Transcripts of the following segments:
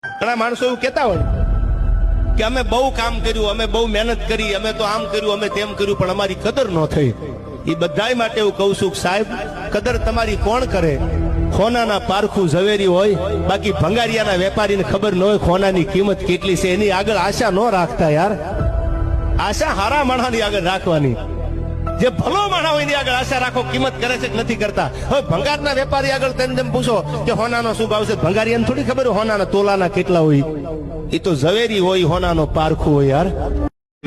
ઘણા માણસો એવું કહેતા હોય કે અમે બહુ કામ કર્યું, અમે બહુ મહેનત કરી, અમે તો આમ કર્યું, અમે તેમ કર્યું, પણ અમારી કદર ન થઈ. એ બધાય માટે હું કહું છું કે સાહેબ, કદર તમારી કોણ કરે? ખોનાના પારખું ઝવેરી હોય, બાકી ભંગારિયાના વેપારીને ખબર ન હોય ખોનાની કિંમત કેટલી છે. એની આગળ આશા ન રાખતા યાર. આશા હારા માણસની આગળ રાખવાની. જે ભલો માણસ હોય એની આગળ આશા રાખો, કિંમત કરે છે કે નથી કરતા. હવે ભંગારના વેપારી આગળ તેમ પૂછો કે હોનાનો શું ભાવ છે, ભંગારિયાને થોડી ખબર હોય હોનાના તોલાના કેટલા હોય. એ તો ઝવેરી હોય, હોનાનો પારખું હોય યાર.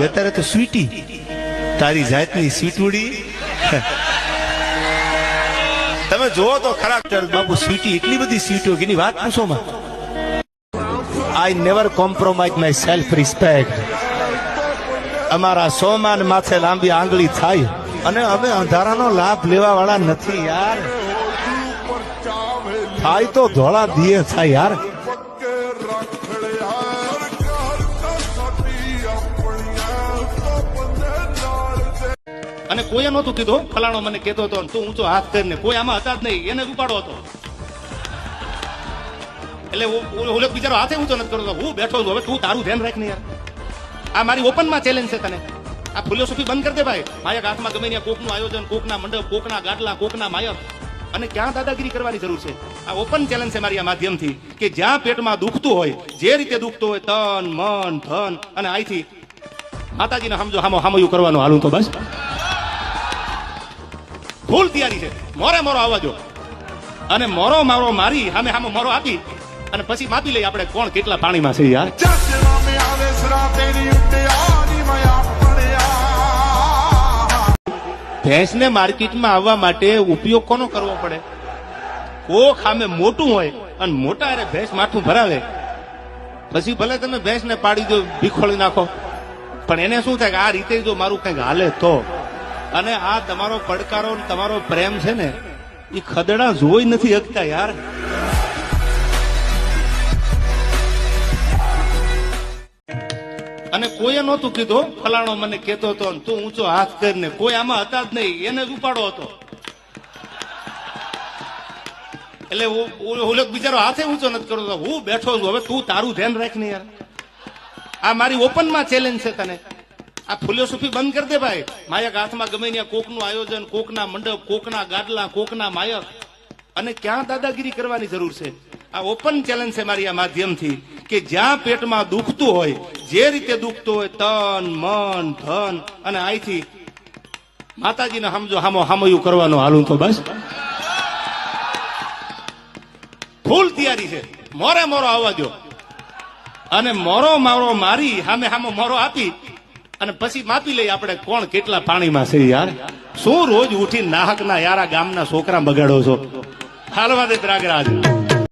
અત્યારે તો સ્વીટી, તારી જાતની સ્વીટુડી. તમે જોવો તો ખરા બાપુ, સ્વીટી એટલી બધી સ્વીટો કે એની વાત પૂછો માં. I never compromise my self respect. અમારા સોમાન માથે લાંબી આંગળી થાય અને અમે અંધારાનો લાભ લેવા વાળા નથી યાર. થાય તો ધોળા દિયે થાય યાર. અને કોઈ નહોતું કીધું, ફલાણો મને કહેતો હતો તું ઊંચો હાથ કરીને, કોઈ આમાં હતા જ નહીં, એને ઉપાડો હતો. એટલે ઓલો બિચારો હાથે ઊંચો નથી કરતો, હું બેઠો છું, હવે તું તારું ધ્યાન રાખ ને યાર. આ મારી ઓપનમાં ચેલેન્જ છે તને. આ ફિલોસોફી બંધ કરી દે ભાઈ. માયક હાથમાં ગમે ત્યાં કોકનું આયોજન, કોકના મંડપ, કોકના ગાટલા, કોકના માયક, અને ક્યાં દાદાગીરી કરવાની જરૂર છે? આ ઓપન ચેલેન્જ છે મારી આ માધ્યમથી, કે જ્યાં પેટમાં દુખતું હોય, જે રીતે દુખતું હોય, તન મન ધન અને આઈથી માતાજીને સમજો હામયું કરવાનું હાલું તો બસ. ફૂલ તૈયારી છે. મોરે મોરો આવવા જો, અને મોરો મારો મારી સામે સામે મોરો આપી, અને પછી માપી લઈ આપણે કોણ કેટલા પાણીમાં છે યાર. ભેંસને માર્કેટમાં આવવા માટે ઉપયોગ કોનો કરવો પડે? કોક સામે મોટું હોય અને મોટા અરે ભેંસ માથું ભરાવે, પછી ભલે તમે ભેંસને પાડી દો, ભીખોળી નાખો, પણ એને શું થાય કે આ રીતે જો મારું કંઈક હાલે તો. અને આ તમારો પડકારો, તમારો પ્રેમ છે ને, એ ખદડા જોઈ નથી શકતા યાર. અને કોઈએ નહોતું કીધું, ફલાણો મને કહેતો હતો તું ઊંચો હાથ કરીને, કોઈ આમાં હતા જ નહીં, એને જ ઉપાડો હતો. એટલે ઓલો બિચારો હાથે ઊંચો નથી કરતો, હું બેઠો છું, હવે તું તારું ધ્યાન રાખ ને યાર. આ મારી ઓપનમાં ચેલેન્જ છે તને. આ ફિલોસોફી બંધ કરી દે ભાઈ. માયક હાથમાં ગમે ત્યાં કોકનું આયોજન, કોકના મંડપ, કોકના ગાડલા, કોકના માયક, અને ક્યાં દાદાગીરી કરવાની જરૂર છે? આ ઓપન ચેલેન્જ છે મારી આ માધ્યમથી, કે જ્યાં પેટમાં દુખતું હોય, જે રીતે દુખતું હોય, તન મન ધન અને આઈથી માતાજીને સમજો હામયું કરવાનું હાલું તો બસ. ફૂલ તૈયારી છે. મોરે મોરો આવવા દો, અને મોરો મારો મારી સામે મોરો આપી, અને પછી માપી લઈ આપણે કોણ કેટલા પાણીમાં છે યાર. શું રોજ ઉઠી નાહક ના યાર આ ગામના છોકરા બગાડો છો? હાલવા દે ત્રાગરાજ.